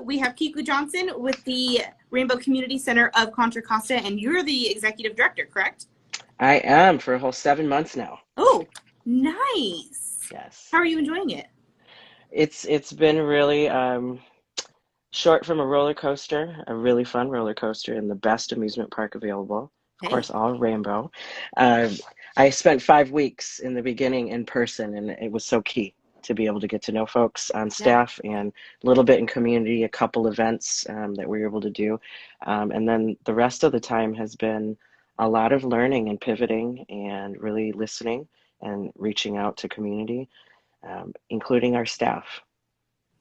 we have Kiku Johnson with the Rainbow Community Center of Contra, Costa, and you're the executive director, correct? I am for a whole 7 months now. Oh, nice. Yes. How are you enjoying it? It's been really short from a roller coaster, a really fun roller coaster in the best amusement park available. Of Hey. course, all Rainbow. Uh, I spent 5 weeks in the beginning in person, and it was so key to be able to get to know folks on Yeah. staff and a little bit in community, a couple events that we were able to do. And then the rest of the time has been a lot of learning and pivoting and really listening and reaching out to community, including our staff.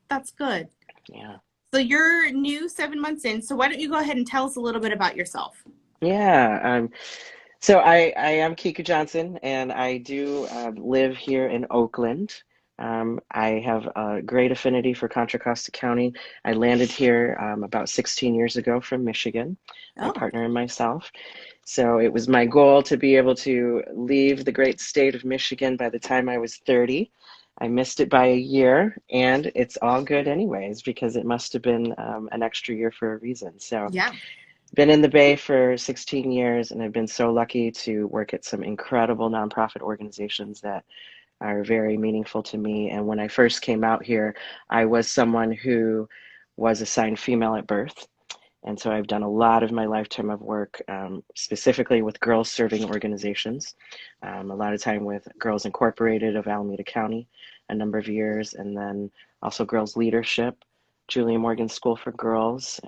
That's good. Yeah. So you're new 7 months in, so why don't you go ahead and tell us a little bit about yourself? Yeah. So I am Kiku Johnson, and I do live here in Oakland. I have a great affinity for Contra Costa County. I landed here about 16 years ago from Michigan, my Oh, partner and myself. So it was my goal to be able to leave the great state of Michigan by the time I was 30. I missed it by a year, and it's all good anyways, because it must have been an extra year for a reason. So yeah. been in the Bay for 16 years, and I've been so lucky to work at some incredible nonprofit organizations that are very meaningful to me. And when I first came out here, I was someone who was assigned female at birth. And so I've done a lot of my lifetime of work, specifically with girls serving organizations, a lot of time with Girls Incorporated of Alameda County, a number of years, and then also Girls Leadership, Julia Morgan School for Girls.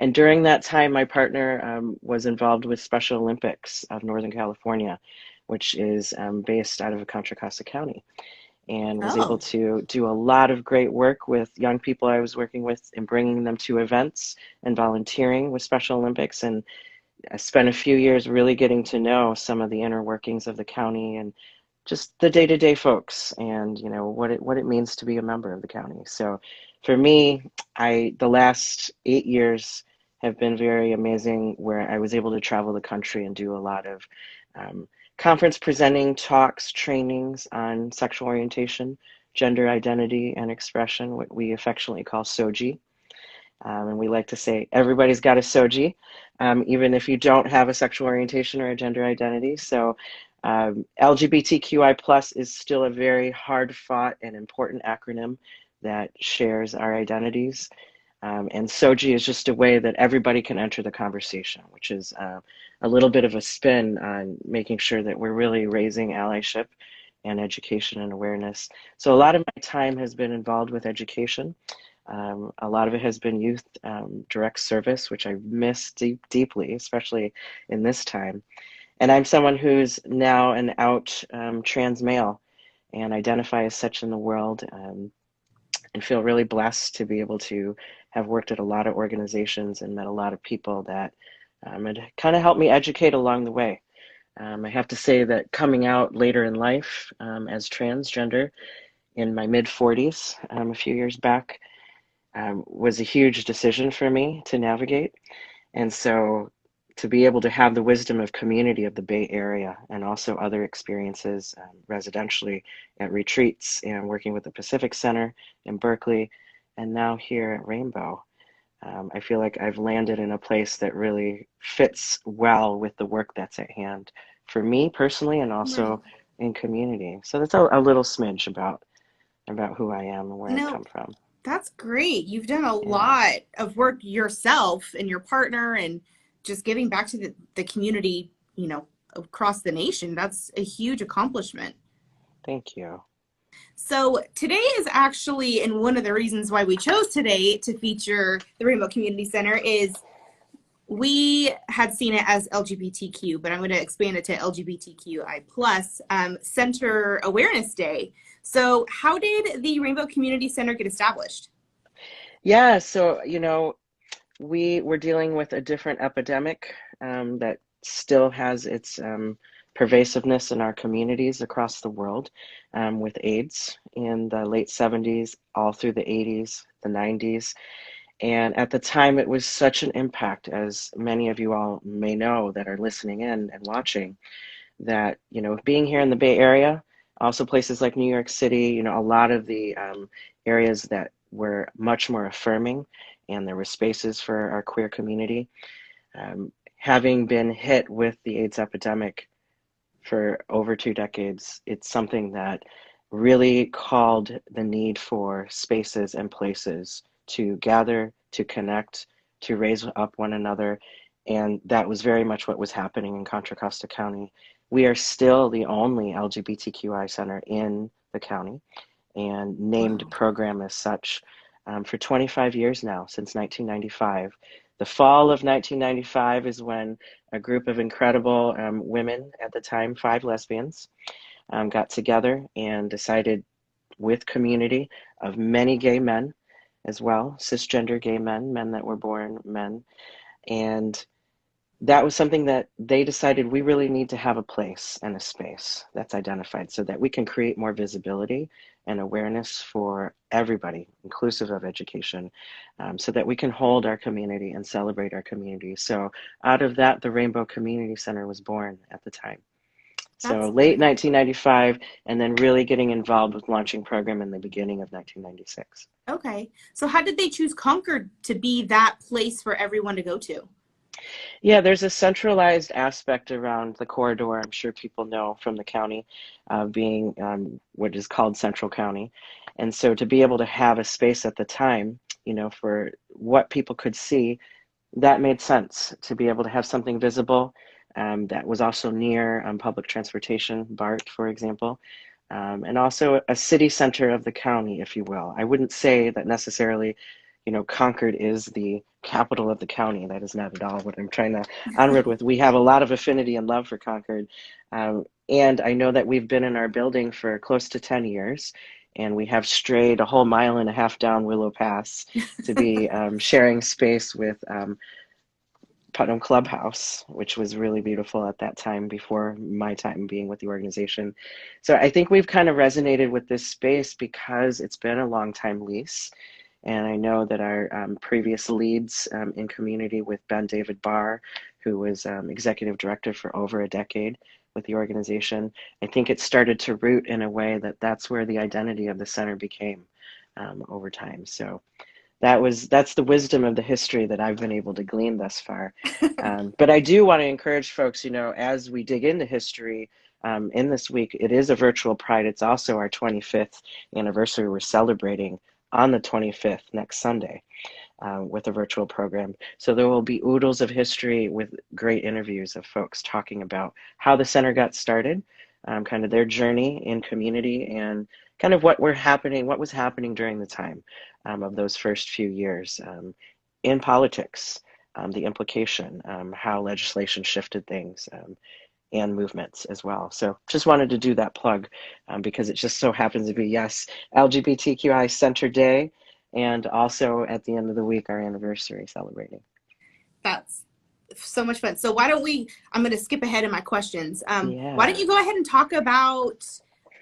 And during that time, my partner was involved with Special Olympics of Northern California, which is based out of Contra Costa County, and was able Oh, to do a lot of great work with young people I was working with and bringing them to events and volunteering with Special Olympics. And I spent a few years really getting to know some of the inner workings of the county and just the day-to-day folks, and what it means to be a member of the county. So for me, the last 8 years have been very amazing, where I was able to travel the country and do a lot of um, conference presenting, talks, trainings on sexual orientation, gender identity and expression, what we affectionately call SOGI. And we like to say everybody's got a SOGI, even if you don't have a sexual orientation or a gender identity. So LGBTQI plus is still a very hard fought and important acronym that shares our identities. And SOGI is just a way that everybody can enter the conversation, which is a little bit of a spin on making sure that we're really raising allyship and education and awareness. So a lot of my time has been involved with education. A lot of it has been youth direct service, which I miss deeply, especially in this time. And I'm someone who's now an out trans male and identify as such in the world, and feel really blessed to be able to have worked at a lot of organizations and met a lot of people that had kind of helped me educate along the way. I have to say that coming out later in life as transgender in my mid 40s a few years back was a huge decision for me to navigate. And so to be able to have the wisdom of community of the Bay Area and also other experiences residentially at retreats and working with the Pacific Center in Berkeley, and now here at Rainbow, I feel like I've landed in a place that really fits well with the work that's at hand for me personally and right. also in community. So that's a little smidge about who I am and where I've No, come from. that's great. You've done a Yeah. lot of work yourself and your partner and just giving back to the community, across the nation. That's a huge accomplishment. Thank you. So today is actually, and one of the reasons why we chose today to feature the Rainbow Community Center is we had seen it as LGBTQ, but I'm going to expand it to LGBTQI plus Center Awareness Day. So how did the Rainbow Community Center get established? Yeah, so we were dealing with a different epidemic that still has its pervasiveness in our communities across the world, with AIDS in the late 70s, all through the 80s, the 90s. And at the time, it was such an impact, as many of you all may know that are listening in and watching, that, being here in the Bay Area, also places like New York City, a lot of the areas that were much more affirming and there were spaces for our queer community. Having been hit with the AIDS epidemic for over 2 decades, it's something that really called the need for spaces and places to gather, to connect, to raise up one another. And that was very much what was happening in Contra Costa County. We are still the only LGBTQI center in the county and named Wow. program as such for 25 years now, since 1995. The fall of 1995 is when a group of incredible women at the time, 5 lesbians, got together and decided, with community of many gay men as well, cisgender gay men, men that were born men, and that was something that they decided we really need to have a place and a space that's identified so that we can create more visibility and awareness for everybody, inclusive of education, so that we can hold our community and celebrate our community. So out of that, the Rainbow Community Center was born at the time. So That's late 1995, and then really getting involved with launching program in the beginning of 1996. okay. So how did they choose Concord to be that place for everyone to go to? Yeah, there's a centralized aspect around the corridor. I'm sure people know from the county being what is called Central County. And so to be able to have a space at the time, for what people could see, that made sense to be able to have something visible that was also near public transportation, BART, for example, and also a city center of the county, if you will. I wouldn't say that necessarily, Concord is the capital of the county. That is not at all what I'm trying to onward with. We have a lot of affinity and love for Concord. And I know that we've been in our building for close to 10 years, and we have strayed a whole mile and a half down Willow Pass to be sharing space with Putnam Clubhouse, which was really beautiful at that time before my time being with the organization. So I think we've kind of resonated with this space because it's been a long time lease. And I know that our previous leads in community with Ben David Barr, who was executive director for over a decade with the organization, I think it started to root in a way that that's where the identity of the center became over time. So that's the wisdom of the history that I've been able to glean thus far. But I do want to encourage folks, as we dig into history in this week, it is a virtual Pride. It's also our 25th anniversary. We're celebrating on the 25th next Sunday with a virtual program. So there will be oodles of history with great interviews of folks talking about how the center got started, kind of their journey in community, and kind of what was happening during the time of those first few years in politics, the implication, how legislation shifted things, and movements as well. So just wanted to do that plug because it just so happens to be, yes, LGBTQI Center Day, and also at the end of the week, our anniversary celebrating. That's so much fun. So why don't I'm going to skip ahead in my questions. Why don't Yeah. you go ahead and talk about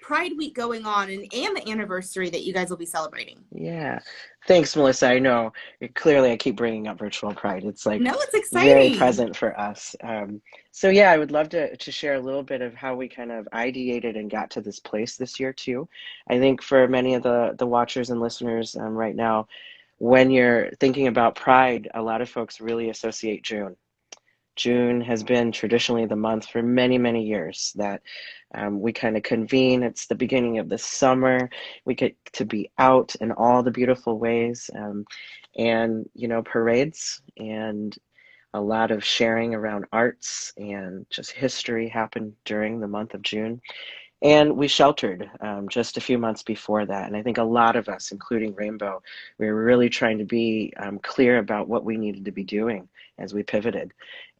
Pride Week going on and the anniversary that you guys will be celebrating? Yeah. Thanks, Melissa. I know clearly I keep bringing up virtual Pride. It's like No, it's very exciting. present for us. So yeah, I would love to share a little bit of how we kind of ideated and got to this place this year too. I think for many of the watchers and listeners right now, when you're thinking about Pride, a lot of folks really associate June. June has been traditionally the month for many, many years that we kind of convene. It's the beginning of the summer. We get to be out in all the beautiful ways, and parades and a lot of sharing around arts and just history happened during the month of June. And we sheltered just a few months before that. And I think a lot of us, including Rainbow, we were really trying to be clear about what we needed to be doing as we pivoted.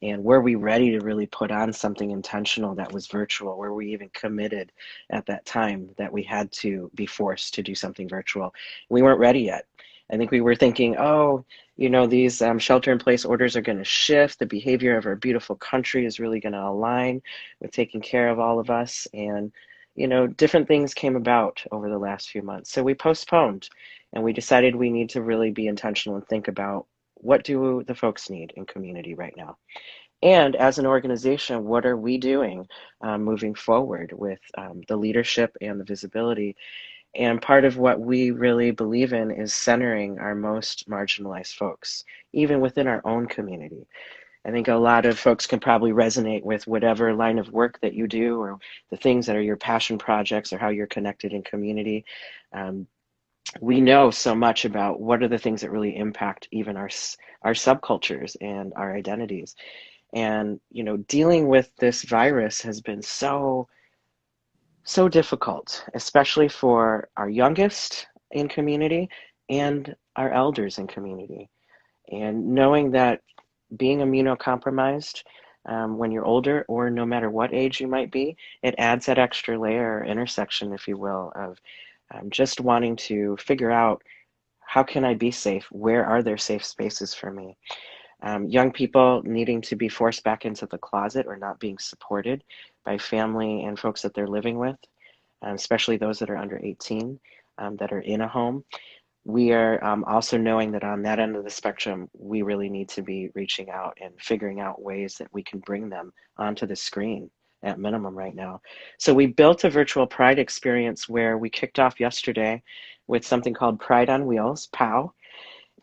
And were we ready to really put on something intentional that was virtual? Were we even committed at that time that we had to be forced to do something virtual? We weren't ready yet. I think we were thinking, oh, these shelter in place orders are going to shift. The behavior of our beautiful country is really going to align with taking care of all of us. And different things came about over the last few months. So we postponed and we decided we need to really be intentional and think about what do the folks need in community right now. And as an organization, what are we doing moving forward with the leadership and the visibility? And part of what we really believe in is centering our most marginalized folks, even within our own community. I think a lot of folks can probably resonate with whatever line of work that you do, or the things that are your passion projects, or how you're connected in community. Um, we know so much about what are the things that really impact even our subcultures and our identities. And dealing with this virus has been so difficult, especially for our youngest in community and our elders in community. And knowing that being immunocompromised, when you're older, or no matter what age you might be, it adds that extra layer or intersection, if you will, of just wanting to figure out, how can I be safe? Where are there safe spaces for me? Young people needing to be forced back into the closet, or not being supported by family and folks that they're living with, especially those that are under 18, that are in a home. We are also knowing that on that end of the spectrum, we really need to be reaching out and figuring out ways that we can bring them onto the screen at minimum right now. So we built a virtual Pride experience where we kicked off yesterday with something called Pride on Wheels, POW.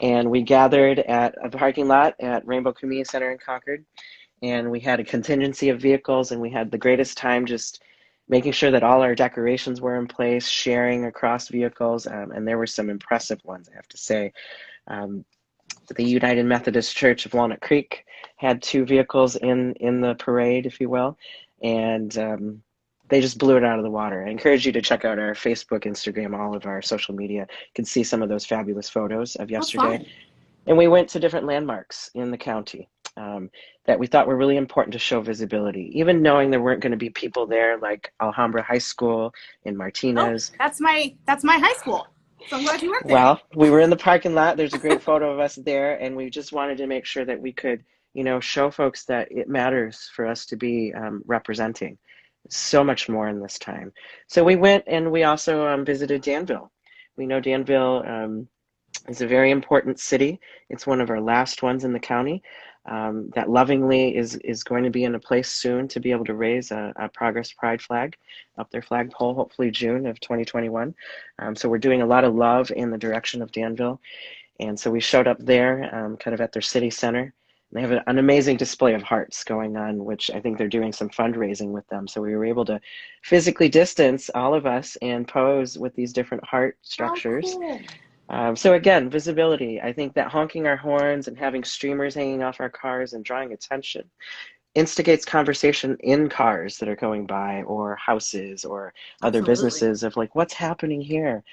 And we gathered at a parking lot at Rainbow Community Center in Concord. And we had a contingency of vehicles, and we had the greatest time just making sure that all our decorations were in place, sharing across vehicles, and there were some impressive ones, I have to say. Um, the United Methodist Church of Walnut Creek had 2 vehicles in the parade, if you will, and they just blew it out of the water. I encourage you to check out our Facebook, Instagram, all of our social media. You can see some of those fabulous photos of How yesterday. fun. And we went to different landmarks in the county, that we thought were really important to show visibility, even knowing there weren't going to be people there, like Alhambra High School in Oh, Martinez. that's my high school. So I'm glad you went there. Well, we were in the parking lot. There's a great photo of us there, and we just wanted to make sure that we could, show folks that it matters for us to be representing so much more in this time. So we went, and we also visited Danville. We know Danville is a very important city. It's one of our last ones in the county. That lovingly is going to be in a place soon to be able to raise a Progress Pride flag up their flagpole, hopefully June of 2021. So we're doing a lot of love in the direction of Danville. And so we showed up there, kind of at their city center. They have an amazing display of hearts going on, which I think they're doing some fundraising with them. So we were able to physically distance all of us and pose with these different heart How structures. cool. So again, visibility. I think that honking our horns and having streamers hanging off our cars and drawing attention instigates conversation in cars that are going by, or houses, or other Absolutely. businesses, of like, what's happening here?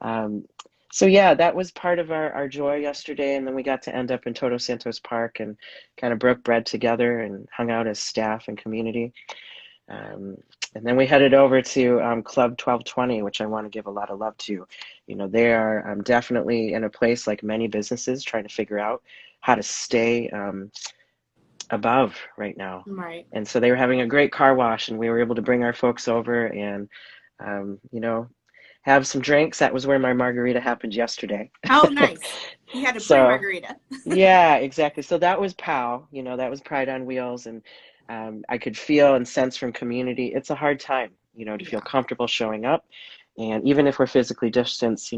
Um, so yeah, that was part of our joy yesterday. And then we got to end up in Toto Santos Park and kind of broke bread together and hung out as staff and community. Um, and then we headed over to Club 1220, which I want to give a lot of love to. They are definitely in a place, like many businesses, trying to figure out how to stay above right now. Right. And so they were having a great car wash, and we were able to bring our folks over and, have some drinks. That was where my margarita happened yesterday. Oh, nice. You had a So pre-margarita. yeah, exactly. So that was POW, that was Pride on Wheels. And I could feel and sense from community, it's a hard time, to feel Yeah. comfortable showing up. And even if we're physically distanced,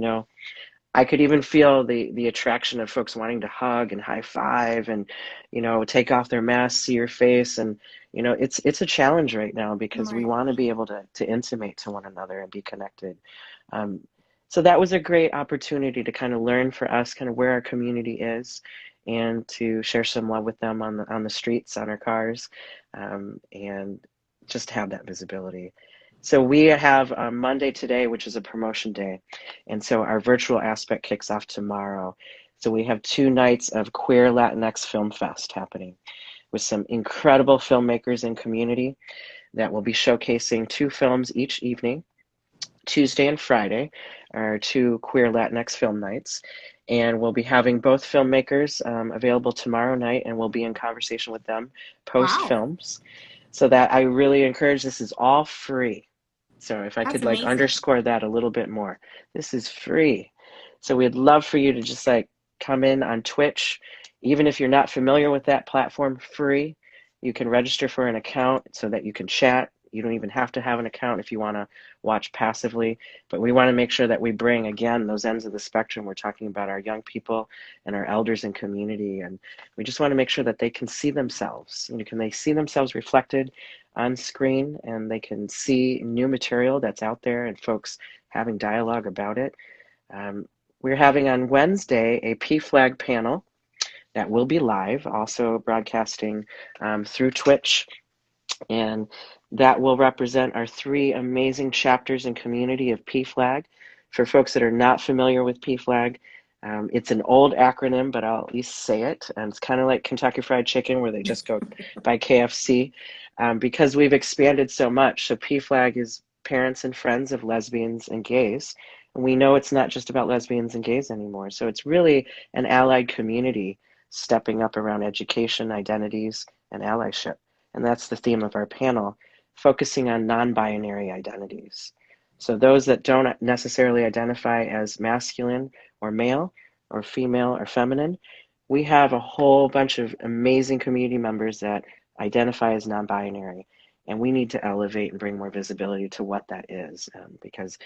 I could even feel the attraction of folks wanting to hug and high five and, take off their masks, see your face. And, it's a challenge right now, because we Right. want to be able to intimate to one another and be connected. Um, so that was a great opportunity to kind of learn for us kind of where our community is, and to share some love with them on the streets, on our cars, and just have that visibility. So we have Monday today, which is a promotion day. And so our virtual aspect kicks off tomorrow. So we have 2 nights of Queer Latinx Film Fest happening with some incredible filmmakers in community that will be showcasing 2 films each evening. Tuesday and Friday are 2 Queer Latinx film nights. And we'll be having both filmmakers available tomorrow night, and we'll be in conversation with them post Wow. films. So that I really encourage, this is all free. So if I That's could amazing. underscore that a little bit more, this is free. So we'd love for you to just come in on Twitch, even if you're not familiar with that platform, free. You can register for an account so that you can chat, You don't even have to have an account if you want to watch passively, but we want to make sure that we bring, again, those ends of the spectrum. We're talking about our young people and our elders in community, and we just want to make sure that they can see themselves. Can they see themselves reflected on screen, and they can see new material that's out there and folks having dialogue about it. We're having on Wednesday a PFLAG panel that will be live, also broadcasting through Twitch, and that will represent our 3 amazing chapters and community of PFLAG. For folks that are not familiar with PFLAG, it's an old acronym, but I'll at least say it. And it's kind of like Kentucky Fried Chicken, where they just go by KFC, because we've expanded so much. So PFLAG is Parents and Friends of Lesbians and Gays. And we know it's not just about lesbians and gays anymore. So it's really an allied community stepping up around education, identities, and allyship. And that's the theme of our panel, focusing on non-binary identities. So those that don't necessarily identify as masculine or male or female or feminine, we have a whole bunch of amazing community members that identify as non-binary. And we need to elevate and bring more visibility to what that is, because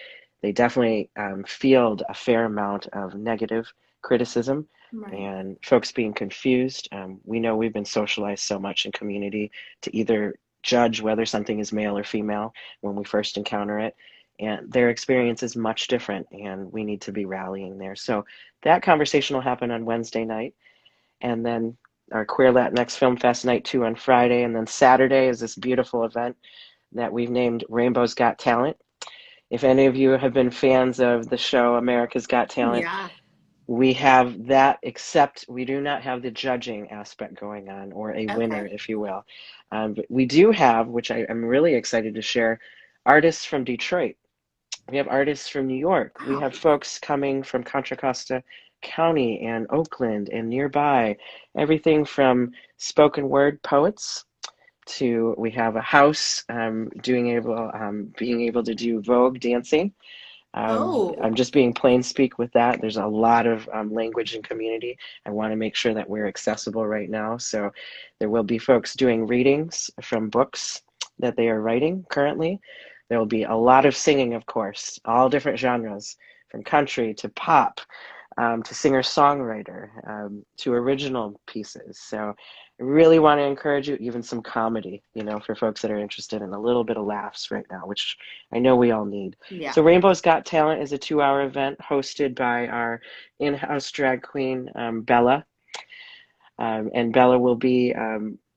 they definitely field a fair amount of negative criticism. Right. And folks being confused. We know we've been socialized so much in community to either judge whether something is male or female when we first encounter it. And their experience is much different, and we need to be rallying there. So that conversation will happen on Wednesday night. And then our Queer Latinx Film Fest Night 2 on Friday. And then Saturday is this beautiful event that we've named Rainbow's Got Talent. If any of you have been fans of the show America's Got Talent, Yeah. we have that, except we do not have the judging aspect going on, or a winner, Okay. if you will. But we do have, which I'm really excited to share, artists from Detroit. We have artists from New York. We Wow. have folks coming from Contra Costa County and Oakland and nearby. Everything from spoken word poets to, we have a house being able to do Vogue dancing. Oh. I'm just being plain speak with that. There's a lot of language and community. I want to make sure that we're accessible right now. So there will be folks doing readings from books that they are writing currently. There will be a lot of singing, of course, all different genres, from country to pop, to singer-songwriter, to original pieces. So I really want to encourage you, even some comedy, for folks that are interested in a little bit of laughs right now, which I know we all need. Yeah. So Rainbow's Got Talent is a 2-hour event hosted by our in-house drag queen, Bella. And Bella will be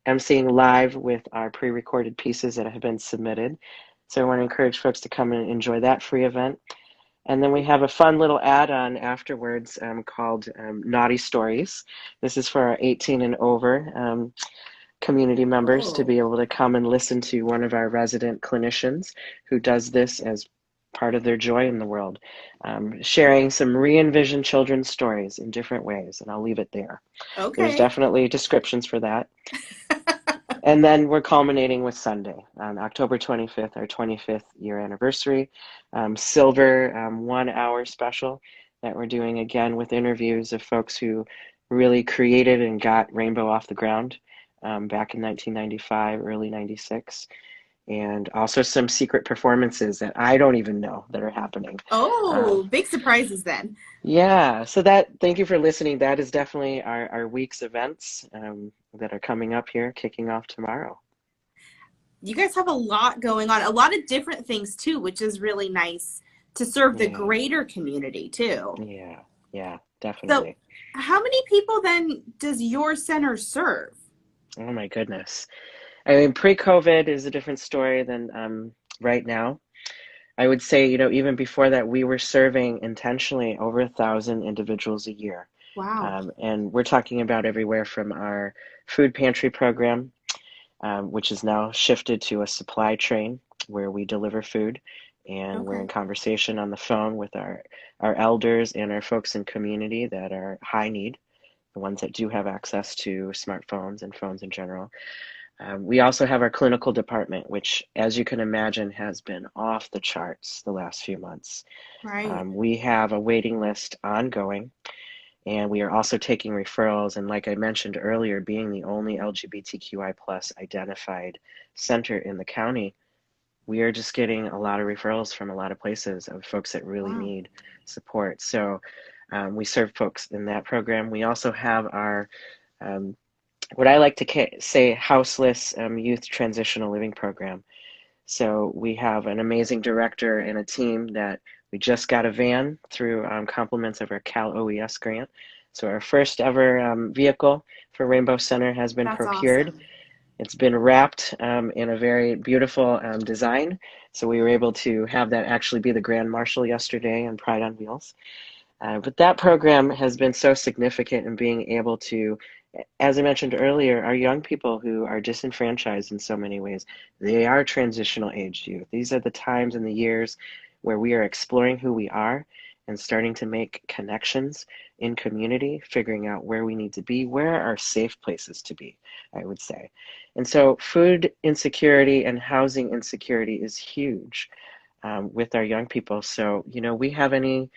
emceeing live with our pre-recorded pieces that have been submitted. So I want to encourage folks to come and enjoy that free event. And then we have a fun little add-on afterwards called Naughty Stories. This is for our 18 and over community members to be able to come and listen to one of our resident clinicians who does this as part of their joy in the world, sharing some re-envisioned children's stories in different ways. And I'll leave it there. Okay. There's definitely descriptions for that. And then we're culminating with Sunday on October 25th, our 25th year anniversary, silver 1-hour special that we're doing again with interviews of folks who really created and got Rainbow off the ground back in 1995, early 96. And also some secret performances that I don't even know that are happening. Big surprises then. Yeah, so thank you for listening. That is definitely our week's events that are coming up here, kicking off tomorrow. You guys have a lot going on, a lot of different things too, which is really nice to serve the greater community too. Yeah, definitely. So how many people then does your center serve? Oh my goodness. I mean, pre-COVID is a different story than right now. I would say, even before that, we were serving intentionally over 1,000 individuals a year. Wow. And we're talking about everywhere from our food pantry program, which is now shifted to a supply train where we deliver food. And we're in conversation on the phone with our elders and our folks in community that are high need, the ones that do have access to smartphones and phones in general. We also have our clinical department, which, as you can imagine, has been off the charts the last few months. Right. We have a waiting list ongoing, and we are also taking referrals. And like I mentioned earlier, being the only LGBTQI plus identified center in the county, we are just getting a lot of referrals from a lot of places of folks that really Wow. need support. So we serve folks in that program. We also have our um, what I like to say houseless youth transitional living program. So we have an amazing director and a team that we just got a van through compliments of our Cal OES grant. So our first ever vehicle for Rainbow Center has been That's procured. awesome. It's been wrapped in a very beautiful design. So we were able to have that actually be the Grand Marshal yesterday on Pride on Wheels. But that program has been so significant in being able to, as I mentioned earlier, our young people who are disenfranchised in so many ways, they are transitional age youth. These are the times and the years where we are exploring who we are and starting to make connections in community, figuring out where we need to be, where are safe places to be, I would say. And so food insecurity and housing insecurity is huge with our young people. So, we have any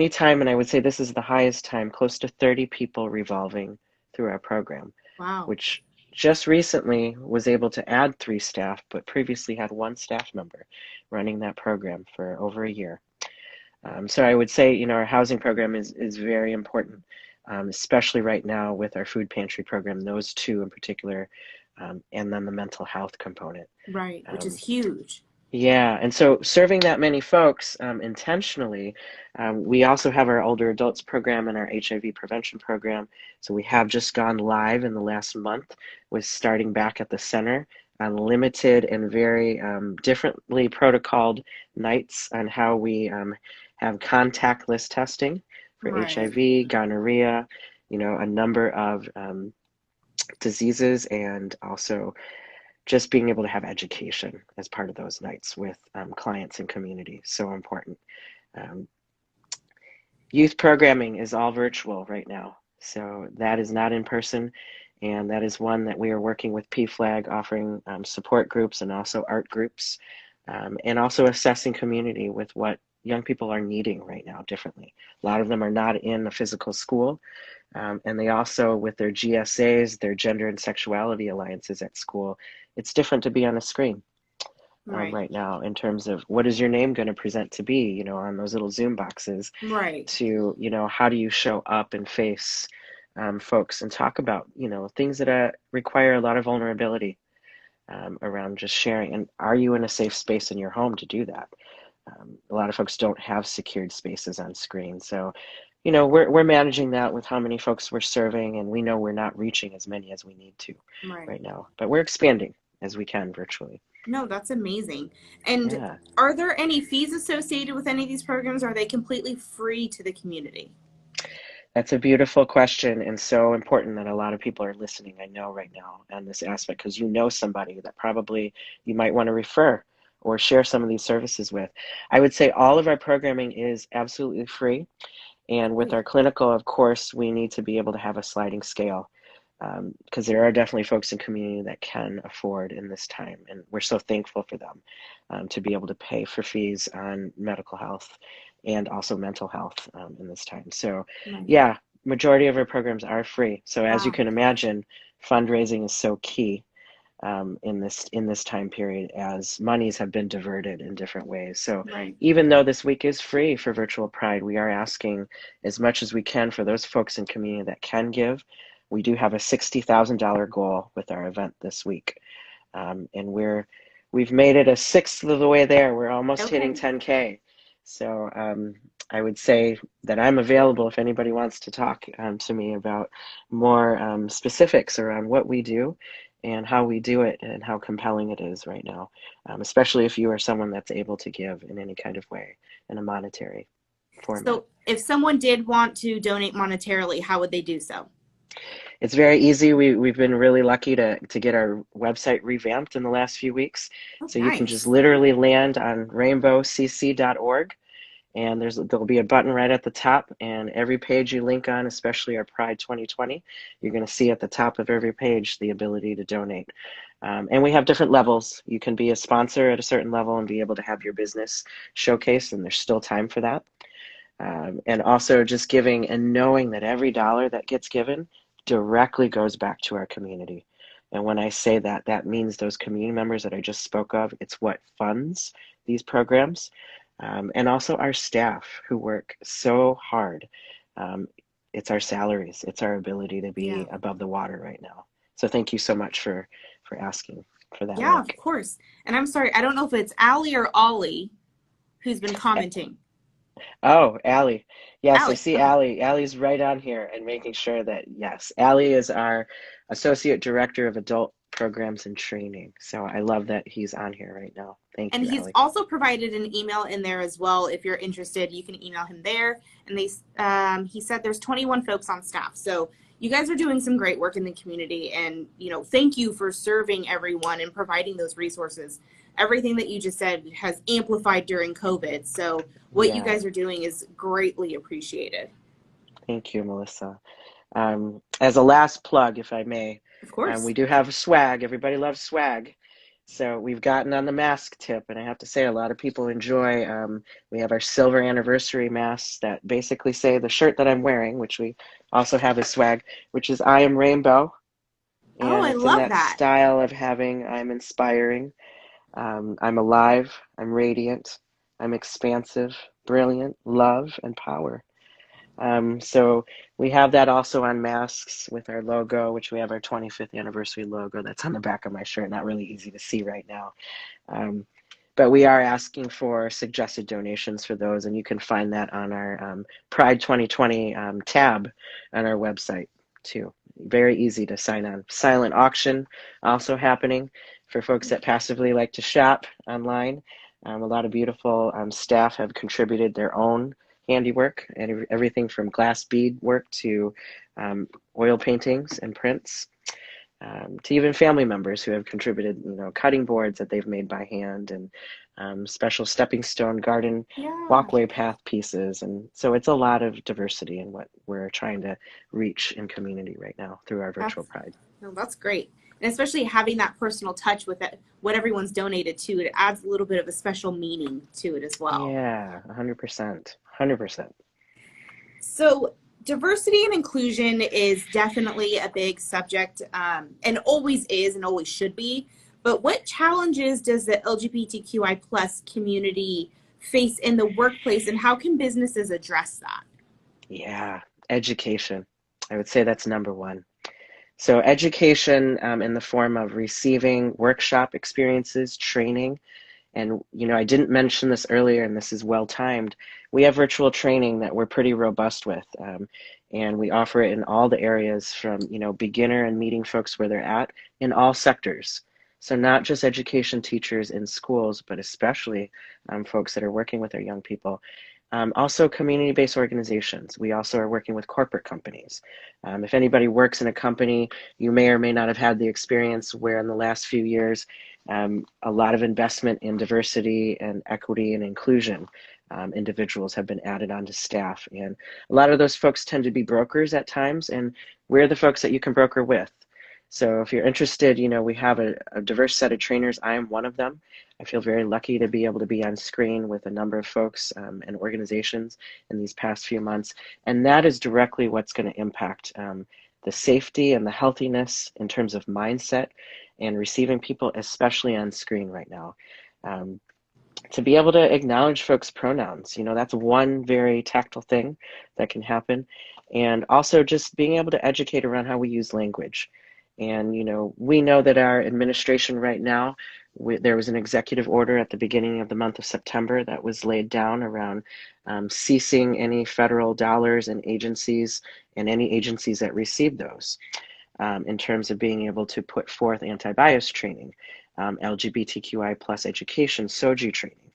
time, and I would say this is the highest time, close to 30 people revolving through our program, Wow. which just recently was able to add 3 staff, but previously had 1 staff member running that program for over a year. So I would say, our housing program is very important, especially right now with our food pantry program, those 2 in particular, and then the mental health component. Right, which is Um, huge. yeah, and so serving that many folks intentionally, we also have our older adults program and our HIV prevention program. So we have just gone live in the last month with starting back at the center on limited and very differently protocoled nights on how we have contactless testing for Right. HIV, gonorrhea, a number of diseases, and also just being able to have education as part of those nights with clients and community. So important. Um, Youth programming is all virtual right now. So that is not in person. And that is one that we are working with PFLAG, offering support groups and also art groups, and also assessing community with what young people are needing right now differently. A lot of them are not in a physical school, and they also, with their GSAs, their gender and sexuality alliances at school, it's different to be on a screen Right. right now in terms of what is your name going to present to be, on those little Zoom boxes, Right. to, how do you show up and face folks and talk about, things that require a lot of vulnerability around just sharing. And are you in a safe space in your home to do that? A lot of folks don't have secured spaces on screen. So, we're managing that with how many folks we're serving, and we know we're not reaching as many as we need to Right. right now, but we're expanding as we can virtually. No, that's amazing. And Yeah, are there any fees associated with any of these programs? Or are they completely free to the community? that's a beautiful question, and so important that a lot of people are listening, I know, right now on this aspect, because somebody that probably you might want to refer or share some of these services with. I would say all of our programming is absolutely free. And with Great. our clinical, of course, we need to be able to have a sliding scale, because there are definitely folks in community that can afford in this time. And we're so thankful for them to be able to pay for fees on medical health and also mental health in this time. So, Right. yeah, majority of our programs are free. So as you Wow. can imagine, fundraising is so key in this time period, as monies have been diverted in different ways. So Right. even though this week is free for virtual Pride, we are asking as much as we can for those folks in community that can give. We do have a $60,000 goal with our event this week, and we've made it a sixth of the way there. We're almost hitting Okay. 10K. So I would say that I'm available if anybody wants to talk to me about more specifics around what we do and how we do it and how compelling it is right now, especially if you are someone that's able to give in any kind of way in a monetary format. So if someone did want to donate monetarily, how would they do so? It's very easy. We've been really lucky to get our website revamped in the last few weeks. Oh, So you can just nice. literally land on rainbowcc.org, and there'll be a button right at the top, and every page you link on, especially our Pride 2020, you're going to see at the top of every page the ability to donate. And we have different levels. You can be a sponsor at a certain level and be able to have your business showcased, and there's still time for that. And also just giving and knowing that every dollar that gets given directly goes back to our community. And when I say that, that means those community members that I just spoke of. It's what funds these programs. And also our staff who work so hard. Um, it's our salaries, it's our ability to Yeah. be above the water right now. So thank you so much for asking for that Yeah, of work. course. And I'm sorry, I don't know if it's Allie or Ollie who's been commenting. Oh, Allie. Yes, I Allie. see Okay. Allie. Allie's right on here and making sure that, yes, Allie is our Associate Director of Adult Programs and Training. So I love that he's on here right now. Thank And you, he's Allie. also provided an email in there as well. If you're interested, you can email him there. And he said there's 21 folks on staff. So you guys are doing some great work in the community. And, thank you for serving everyone and providing those resources. Everything that you just said has amplified during COVID. So what you Yeah, guys are doing is greatly appreciated. thank you, Melissa. As a last plug, if I may, Of course. we do have swag. Everybody loves swag. So we've gotten on the mask tip, and I have to say a lot of people enjoy. We have our silver anniversary masks that basically say the shirt that I'm wearing, which we also have as swag, which is I am rainbow. Oh, And I it's in love that that. style of having I'm inspiring, I'm alive, I'm radiant, I'm expansive, brilliant, love, and power. So we have that also on masks with our logo, which we have our 25th anniversary logo that's on the back of my shirt. Not really easy to see right now. Um, but we are asking for suggested donations for those, and you can find that on our Pride 2020 tab on our website too. Very easy to sign on. Silent auction also happening for folks that passively like to shop online. A lot of beautiful staff have contributed their own handiwork and everything from glass bead work to um, oil paintings and prints, to even family members who have contributed, cutting boards that they've made by hand and special stepping stone garden Yeah. walkway path pieces. And so it's a lot of diversity in what we're trying to reach in community right now through our virtual That's Pride. no, that's great. And especially having that personal touch with it, what everyone's donated to, it adds a little bit of a special meaning to it as well. Yeah, 100%. 100%. So diversity and inclusion is definitely a big subject, and always is and always should be. But what challenges does the LGBTQI plus community face in the workplace, and how can businesses address that? Yeah, education. I would say that's number one. So education in the form of receiving workshop experiences, training, and I didn't mention this earlier, and this is well timed. We have virtual training that we're pretty robust with, and we offer it in all the areas from beginner and meeting folks where they're at in all sectors. So not just education teachers in schools, but especially folks that are working with our young people. Also, community-based organizations. We also are working with corporate companies. If anybody works in a company, you may or may not have had the experience where in the last few years, a lot of investment in diversity and equity and inclusion individuals have been added onto staff. And a lot of those folks tend to be brokers at times, and we're the folks that you can broker with. So if you're interested, we have a diverse set of trainers. I am one of them. I feel very lucky to be able to be on screen with a number of folks and organizations in these past few months. And that is directly what's going to impact the safety and the healthiness in terms of mindset and receiving people, especially on screen right now. Um, to be able to acknowledge folks' pronouns, that's one very tactile thing that can happen. And also just being able to educate around how we use language. And, we know that our administration right now, there was an executive order at the beginning of the month of September that was laid down around ceasing any federal dollars and agencies and any agencies that receive those in terms of being able to put forth anti-bias training, LGBTQI plus education, SOGI training,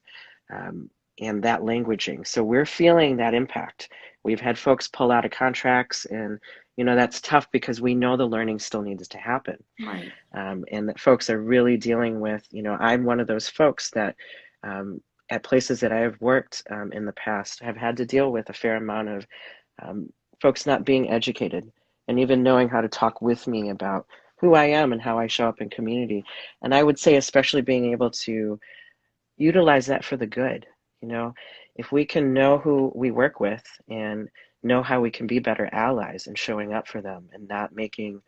and that languaging. So we're feeling that impact. We've had folks pull out of contracts, and that's tough because we know the learning still needs to happen, Right. and that folks are really dealing with. I'm one of those folks that. At places that I have worked in the past, have had to deal with a fair amount of folks not being educated and even knowing how to talk with me about who I am and how I show up in community. And I would say, especially being able to utilize that for the good. If we can know who we work with and know how we can be better allies and showing up for them and not making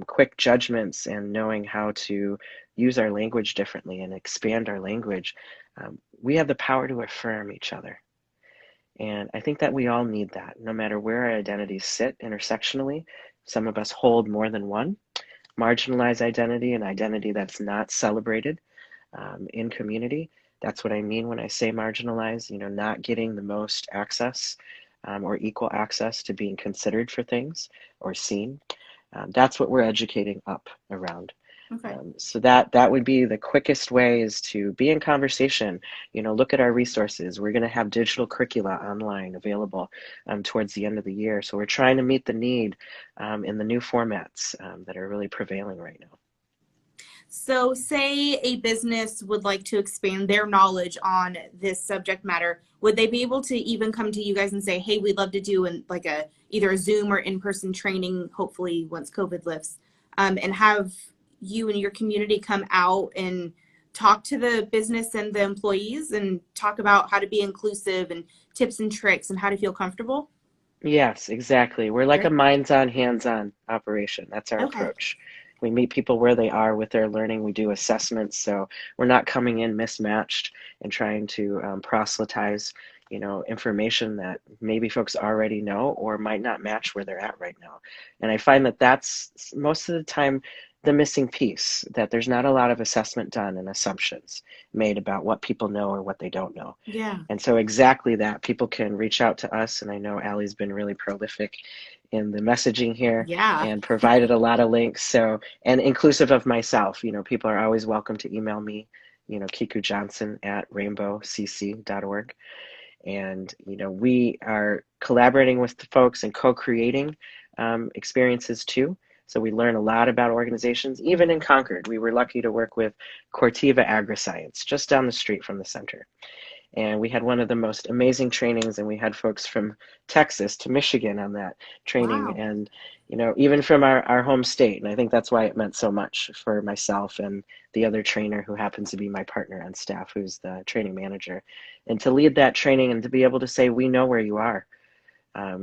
quick judgments and knowing how to use our language differently and expand our language, we have the power to affirm each other. And I think that we all need that, no matter where our identities sit intersectionally. Some of us hold more than one marginalized identity, an identity that's not celebrated in community. That's what I mean when I say marginalized, not getting the most access or equal access to being considered for things or seen. That's what we're educating up around. Okay. So that would be the quickest way, is to be in conversation. Look at our resources. We're going to have digital curricula online available towards the end of the year. So we're trying to meet the need in the new formats that are really prevailing right now. So say a business would like to expand their knowledge on this subject matter. Would they be able to even come to you guys and say, hey, we'd love to do either a Zoom or in-person training, hopefully once COVID lifts, and have you and your community come out and talk to the business and the employees and talk about how to be inclusive and tips and tricks and how to feel comfortable? Yes, exactly. We're like a Great. minds-on, hands-on operation. That's our Okay. approach. We meet people where they are with their learning. We do assessments, so we're not coming in mismatched and trying to proselytize, information that maybe folks already know or might not match where they're at right now. And I find that that's most of the time the missing piece, that there's not a lot of assessment done and assumptions made about what people know or what they don't know. Yeah. And so exactly that, people can reach out to us, and I know Allie's been really prolific in the messaging here Yeah. and provided a lot of links. So, and inclusive of myself, people are always welcome to email me, Kiku Johnson at rainbowcc.org. And, we are collaborating with the folks and co-creating experiences too. So we learn a lot about organizations. Even in Concord, we were lucky to work with Cortiva Agriscience, just down the street from the center. And we had one of the most amazing trainings, and we had folks from Texas to Michigan on that training. Wow. And, even from our home state. And I think that's why it meant so much for myself and the other trainer who happens to be my partner on staff, who's the training manager. And to lead that training and to be able to say, we know where you are.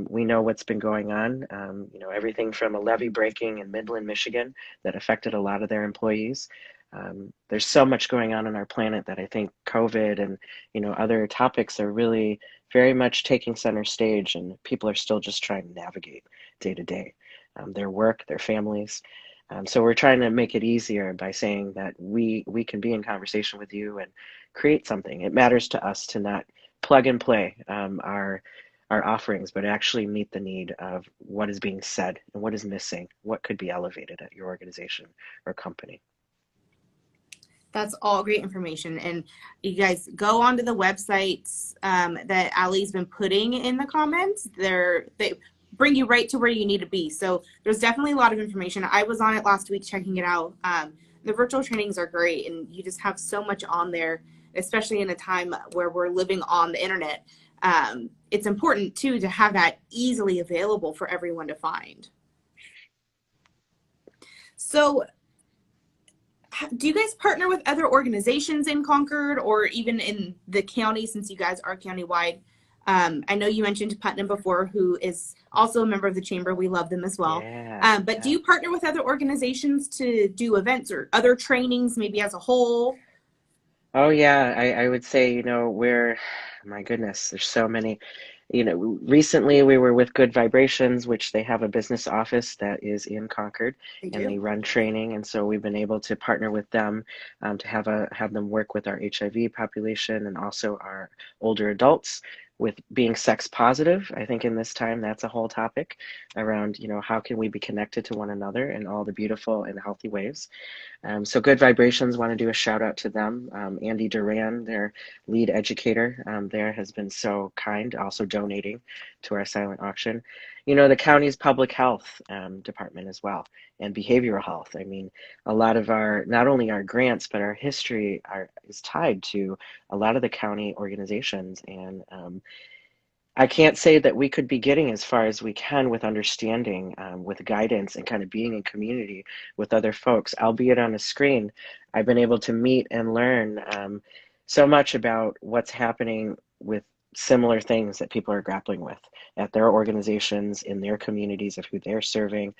We know what's been going on, everything from a levee breaking in Midland, Michigan that affected a lot of their employees. There's so much going on our planet that I think COVID and other topics are really very much taking center stage, and people are still just trying to navigate day to day their work, their families. So we're trying to make it easier by saying that we can be in conversation with you and create something. It matters to us to not plug and play our offerings, but actually meet the need of what is being said and what is missing, what could be elevated at your organization or company. That's all great information. And you guys go onto the websites that Allie's been putting in the comments. They bring you right to where you need to be. So there's definitely a lot of information. I was on it last week checking it out. The virtual trainings are great, and you just have so much on there, especially in a time where we're living on the internet. It's important, too, to have that easily available for everyone to find. So do you guys partner with other organizations in Concord or even in the county, since you guys are countywide? I know you mentioned Putnam before, who is also a member of the chamber. We love them as well. But do you partner with other organizations to do events or other trainings, maybe as a whole? Oh yeah, I would say, my goodness, there's so many. Recently we were with Good Vibrations, which they have a business office that is in Concord, They and do. they run training. And so we've been able to partner with them to have them work with our HIV population and also our older adults with being sex positive. I think in this time, that's a whole topic around, how can we be connected to one another in all the beautiful and healthy ways. So Good Vibrations, want to do a shout out to them. Andy Duran, their lead educator there, has been so kind, also donating to our silent auction. The county's public health department as well, and behavioral health. I mean, a lot of not only our grants, but our history is tied to a lot of the county organizations. And I can't say that we could be getting as far as we can with understanding, with guidance, and kind of being in community with other folks, albeit on a screen. I've been able to meet and learn so much about what's happening with similar things that people are grappling with at their organizations, in their communities of who they're serving.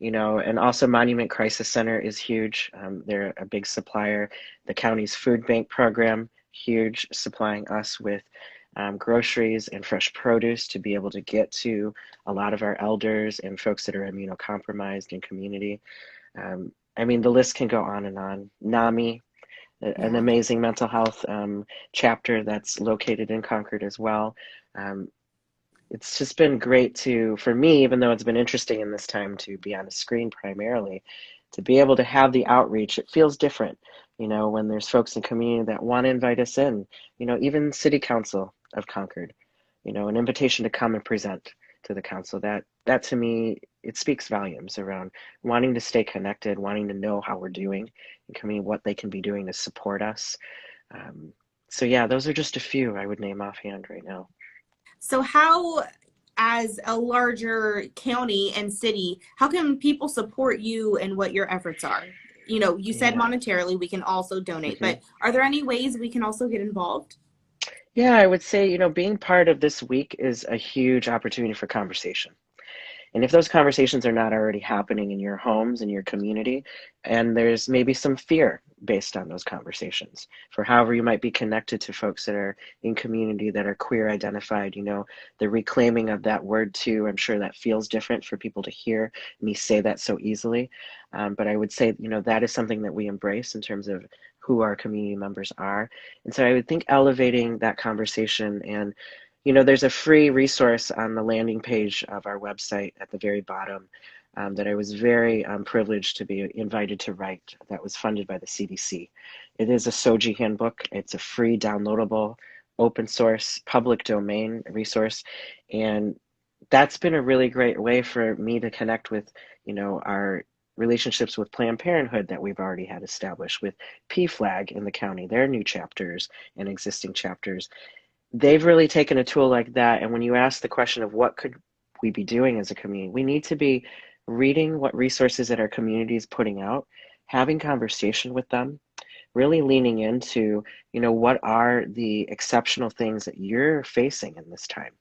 And also Monument Crisis Center is huge. They're a big supplier. The county's food bank program, huge, supplying us with groceries and fresh produce to be able to get to a lot of our elders and folks that are immunocompromised in community. I mean, the list can go on and on. NAMI, an Yeah. amazing mental health chapter that's located in Concord as well. Um, it's just been great for me, even though it's been interesting in this time to be on a screen primarily, to be able to have the outreach. It feels different, when there's folks in community that want to invite us in, even City Council of Concord, an invitation to come and present to the council. That to me, it speaks volumes around wanting to stay connected, wanting to know how we're doing and community, what they can be doing to support us. Um, so yeah, those are just a few I would name offhand right now. So how, as a larger county and city, how can people support you and what your efforts are? You said Yeah. monetarily, we can also donate, hmm but are there any ways we can also get involved? Yeah, I would say, being part of this week is a huge opportunity for conversation. And if those conversations are not already happening in your homes, in your community, and there's maybe some fear based on those conversations for however you might be connected to folks that are in community that are queer identified, the reclaiming of that word too, I'm sure that feels different for people to hear me say that so easily. But I would say, that is something that we embrace in terms of who our community members are. And so I would think elevating that conversation and there's a free resource on the landing page of our website at the very bottom that I was very privileged to be invited to write that was funded by the CDC. It is a SOGI handbook. It's a free downloadable open source public domain resource. And that's been a really great way for me to connect with, our relationships with Planned Parenthood that we've already had established with PFLAG in the county, their new chapters and existing chapters. They've really taken a tool like that, and when you ask the question of what could we be doing as a community, we need to be reading what resources that our community is putting out, having conversation with them, really leaning into, what are the exceptional things that you're facing in this time,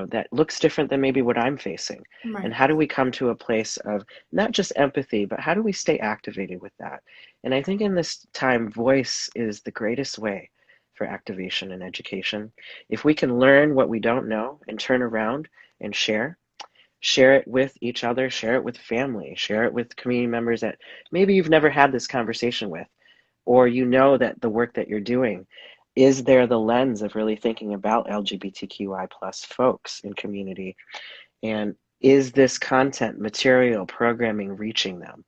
that looks different than maybe what I'm facing. And Right. how do we come to a place of not just empathy, but how do we stay activated with that? And I think in this time, voice is the greatest way for activation and education. If we can learn what we don't know and turn around and share it with each other, share it with family, share it with community members that maybe you've never had this conversation with, or that the work that you're doing is there the lens of really thinking about LGBTQI plus folks in community, and is this content, material, programming reaching them?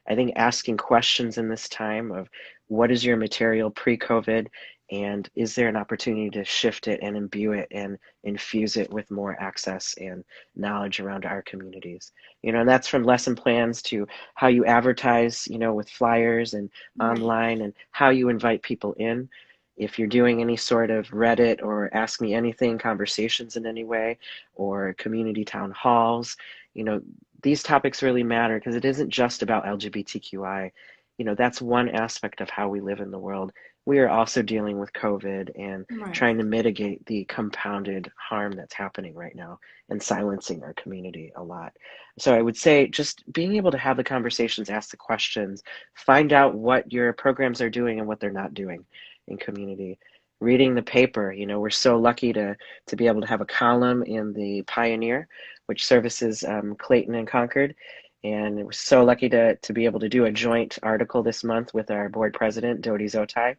I think asking questions in this time of what is your material pre-COVID, and is there an opportunity to shift it and imbue it and infuse it with more access and knowledge around our communities? And that's from lesson plans to how you advertise, with flyers and Right. online, and how you invite people in. If you're doing any sort of Reddit or Ask Me Anything conversations in any way, or community town halls, you know, these topics really matter because it isn't just about LGBTQI. That's one aspect of how we live in the world. We are also dealing with COVID and Right. trying to mitigate the compounded harm that's happening right now and silencing our community a lot. So I would say just being able to have the conversations, ask the questions, find out what your programs are doing and what they're not doing in community. Reading the paper, we're so lucky to be able to have a column in the Pioneer, which services Clayton and Concord. And we're so lucky to be able to do a joint article this month with our board president, Dodi Zotai,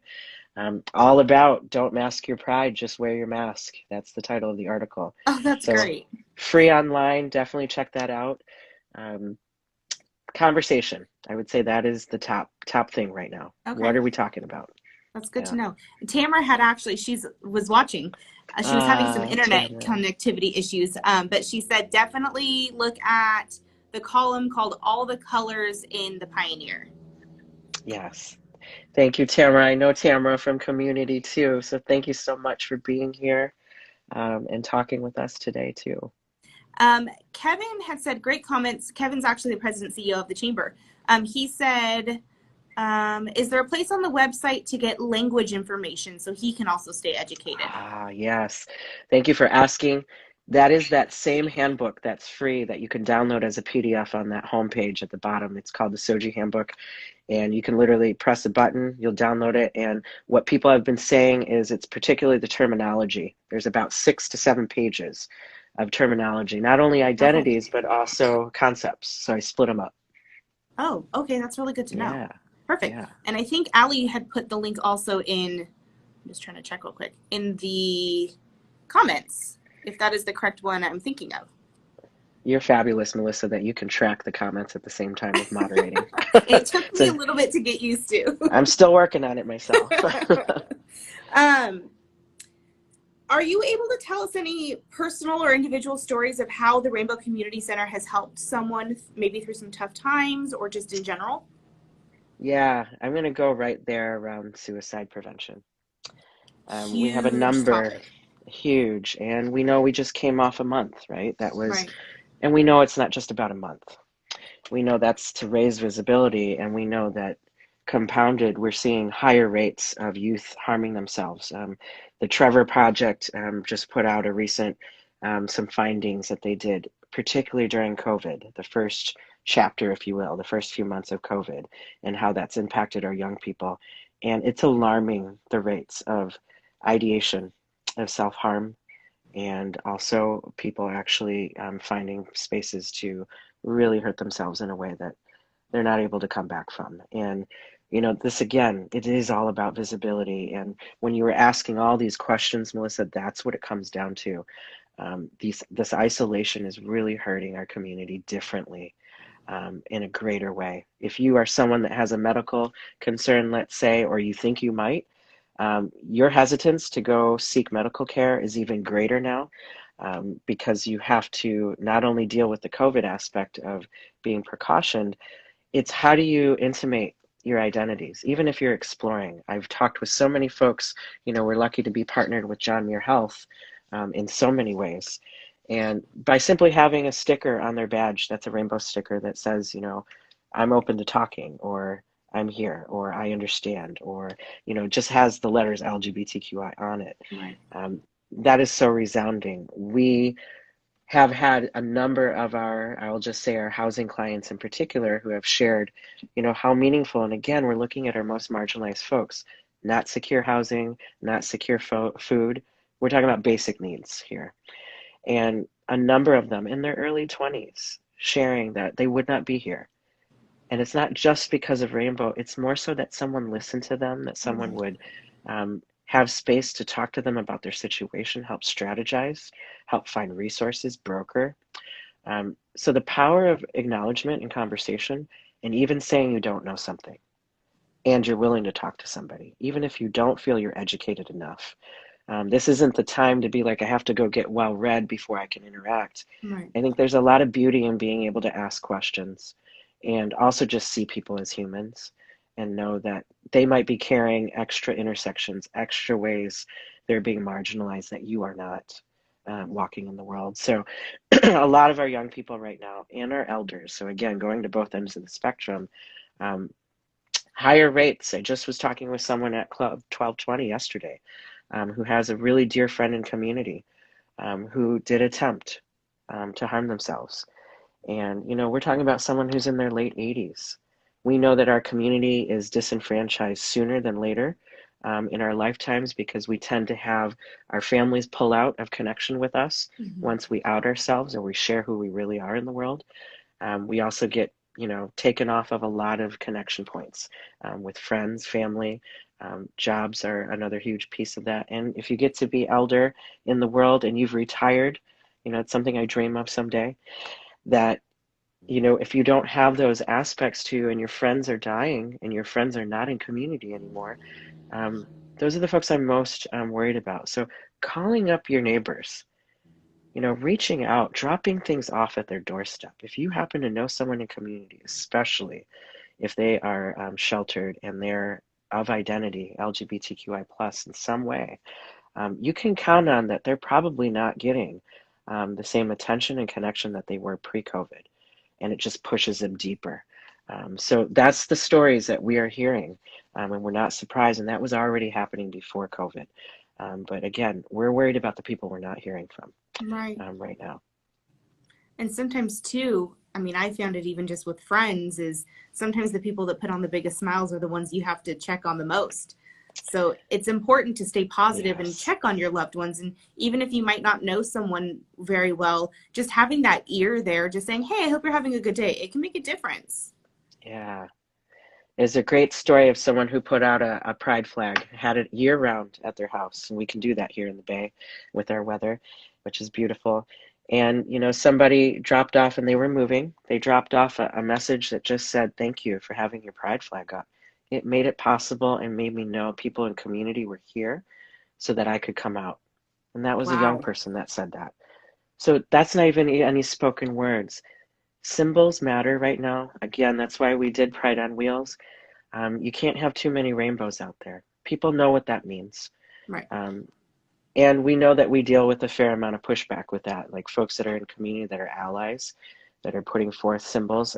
all about don't mask your pride, just wear your mask. That's the title of the article. Oh, that's So great. free online, definitely check that out. Um, Conversation, I would say that is the top thing right now. What Okay. are we talking about? That's good to Yeah. know. Tamara had actually, she's was watching. She was having some internet Tamara. connectivity issues, but she said definitely look at the column called "All the Colors in the Pioneer." Yes. Thank you, Tamara. I know Tamara from community too. So thank you so much for being here and talking with us today too. Kevin had said great comments. Kevin's actually the president and CEO of the chamber. He said, "Is there a place on the website to get language information so he can also stay educated?" Yes. Thank you for asking. That is that same handbook that's free that you can download as a PDF on that homepage at the bottom. It's called the Soji Handbook, and you can literally press a button, you'll download it. And what people have been saying is it's particularly the terminology. There's about 6 to 7 pages of terminology, not only Okay. identities, but also concepts. So I split them up. Oh, okay. That's really good to know. Yeah, Perfect. yeah. And I think Allie had put the link also in, I'm just trying to check real quick, in the comments, if that is the correct one I'm thinking of. You're fabulous, Melissa, that you can track the comments at the same time with moderating. It took me a So little bit to get used to. I'm still working on it myself. um, are you able to tell us any personal or individual stories of how the Rainbow Community Center has helped someone maybe through some tough times or just in general? Yeah, I'm going to go right there around suicide prevention. We have a Huge number, topic. huge, and we know we just came off a month, right? That was, Right. and we know it's not just about a month. We know that's to raise visibility, and we know that compounded, we're seeing higher rates of youth harming themselves. The Trevor Project just put out a recent some findings that they did, particularly during COVID, the first chapter, if you will, the first few months of COVID, and how that's impacted our young people. And it's alarming, the rates of ideation of self-harm, and also people actually finding spaces to really hurt themselves in a way that they're not able to come back from. And this again, it is all about visibility. And when you were asking all these questions, Melissa, that's what it comes down to. This isolation is really hurting our community differently, in a greater way. If you are someone that has a medical concern, let's say, or you think you might, your hesitance to go seek medical care is even greater now, because you have to not only deal with the COVID aspect of being precautioned, it's how do you intimate your identities, even if you're exploring. I've talked with so many folks, we're lucky to be partnered with John Muir Health in so many ways. And by simply having a sticker on their badge, that's a rainbow sticker that says, I'm open to talking, or I'm here, or I understand, or, just has the letters LGBTQI on it. Right. That is so resounding. We have had a number of I will just say our housing clients in particular, who have shared, how meaningful. And again, we're looking at our most marginalized folks, not secure housing, not secure food. We're talking about basic needs here. And a number of them in their early 20s sharing that they would not be here. And it's not just because of Rainbow, it's more so that someone listened to them, that someone would have space to talk to them about their situation, help strategize, help find resources, broker. So the power of acknowledgement and conversation, and even saying you don't know something, and you're willing to talk to somebody, even if you don't feel you're educated enough. This isn't the time to be like, I have to go get well read before I can interact. Right. I think there's a lot of beauty in being able to ask questions and also just see people as humans and know that they might be carrying extra intersections, extra ways they're being marginalized that you are not, walking in the world. So a lot of our young people right now and our elders, so again, going to both ends of the spectrum, um, higher rates. I just was talking with someone at Club 1220 yesterday, who has a really dear friend and community, who did attempt to harm themselves. And, we're talking about someone who's in their late 80s. We know that our community is disenfranchised sooner than later, in our lifetimes, because we tend to have our families pull out of connection with us once we out ourselves or we share who we really are in the world. We also get, taken off of a lot of connection points, with friends, family. Jobs are another huge piece of that. And if you get to be elder in the world and you've retired, it's something I dream of someday, that, if you don't have those aspects to you and your friends are dying and your friends are not in community anymore, those are the folks I'm most worried about. So calling up your neighbors, reaching out, dropping things off at their doorstep. If you happen to know someone in community, especially if they are sheltered and they're of identity, LGBTQI plus in some way, you can count on that they're probably not getting the same attention and connection that they were pre-COVID, and it just pushes them deeper. So that's the stories that we are hearing, and we're not surprised, and that was already happening before COVID. But again, we're worried about the people we're not hearing from Right. right now. And sometimes too, I mean, I found it even just with friends is sometimes the people that put on the biggest smiles are the ones you have to check on the most. So it's important to stay positive and Yes. check on your loved ones. And even if you might not know someone very well, just having that ear there, just saying, hey, I hope you're having a good day, it can make a difference. Yeah. There's a great story of someone who put out a pride flag, had it year round at their house. And we can do that here in the Bay with our weather, which is beautiful. And, somebody dropped off and they were moving. They dropped off a message that just said, thank you for having your pride flag up. It made it possible and made me know people in community were here so that I could come out. And that was a young Wow. person that said that. So that's not even any spoken words. Symbols matter right now. Again, that's why we did Pride on Wheels. You can't have too many rainbows out there. People know what that means. Right. Um, and we know that we deal with a fair amount of pushback with that, like folks that are in community that are allies, that are putting forth symbols.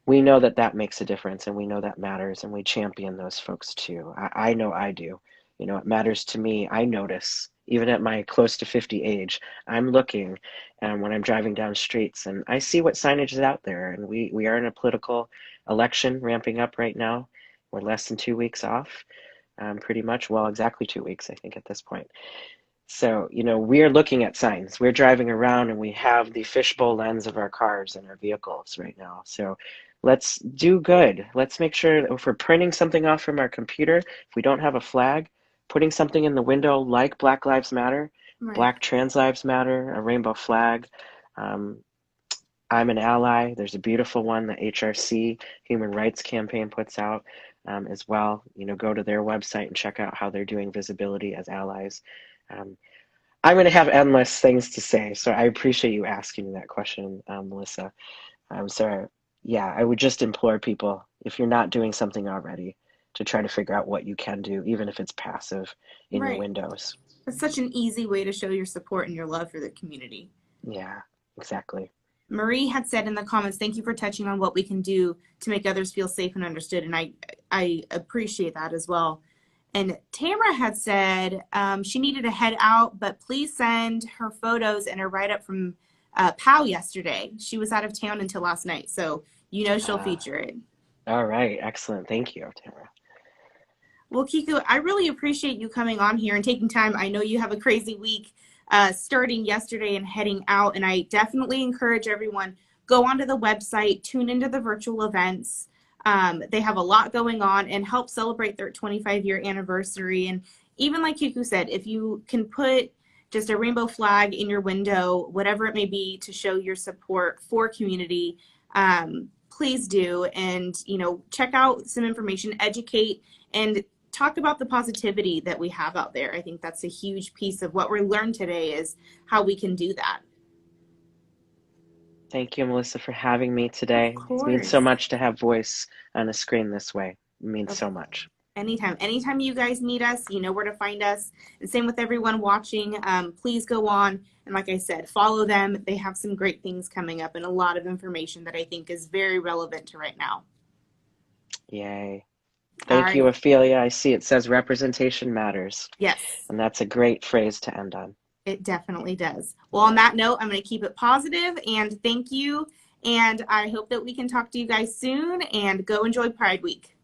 We know that that makes a difference and we know that matters and we champion those folks too. I know I do. It matters to me. I notice, even at my close to 50 age, I'm looking when I'm driving down streets and I see what signage is out there. And we are in a political election ramping up right now. We're less than 2 weeks off, pretty much. Well, exactly 2 weeks, I think, at this point. So, we're looking at signs. We're driving around and we have the fishbowl lens of our cars and our vehicles right now. So let's do good. Let's make sure that if we're printing something off from our computer, if we don't have a flag, putting something in the window like Black Lives Matter, Right. Black Trans Lives Matter, a rainbow flag. Um, I'm an ally. There's a beautiful one that HRC, Human Rights Campaign, puts out as well. Go to their website and check out how they're doing visibility as allies. Um, I'm going to have endless things to say, so I appreciate you asking me that question, Melissa. So, yeah, I would just implore people, if you're not doing something already, to try to figure out what you can do, even if it's passive in your Right. windows. It's such an easy way to show your support and your love for the community. Yeah, exactly. Marie had said in the comments, thank you for touching on what we can do to make others feel safe and understood. And I appreciate that as well. And Tamara had said she needed to head out, but please send her photos and a write-up from POW yesterday. She was out of town until last night, so she'll Uh, feature it. all right, excellent. Thank you, Tara. Well, Kiku, I really appreciate you coming on here and taking time. I know you have a crazy week starting yesterday and heading out, and I definitely encourage everyone, go onto the website, tune into the virtual events. They have a lot going on and help celebrate their 25-year anniversary. And even like Kiku said, if you can put just a rainbow flag in your window, whatever it may be, to show your support for community, please do. And, check out some information, educate, and talk about the positivity that we have out there. I think that's a huge piece of what we learned today is how we can do that. Thank you, Melissa, for having me Of today. It means so course. much to have voice on a screen this way. It means Of so much. anytime you guys need us, you know where to find us. And same with everyone watching. Please go on and, like I said, follow them. They have some great things coming up and a lot of information that I think is very relevant to right now. Yay. All Thank you, right. Ophelia. I see it says representation matters. Yes, And that's a great phrase to end on. it definitely does. Well, on Yeah. that note, I'm going to keep it positive and thank you. And I hope that we can talk to you guys soon, and go enjoy Pride Week.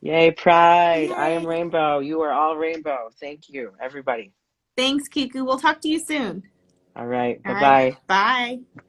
Yay, Pride. I am Yay. rainbow. You are all rainbow. Thank you, everybody. Thanks, Kiku. We'll talk to you soon. All right. All right. Bye-bye. Bye.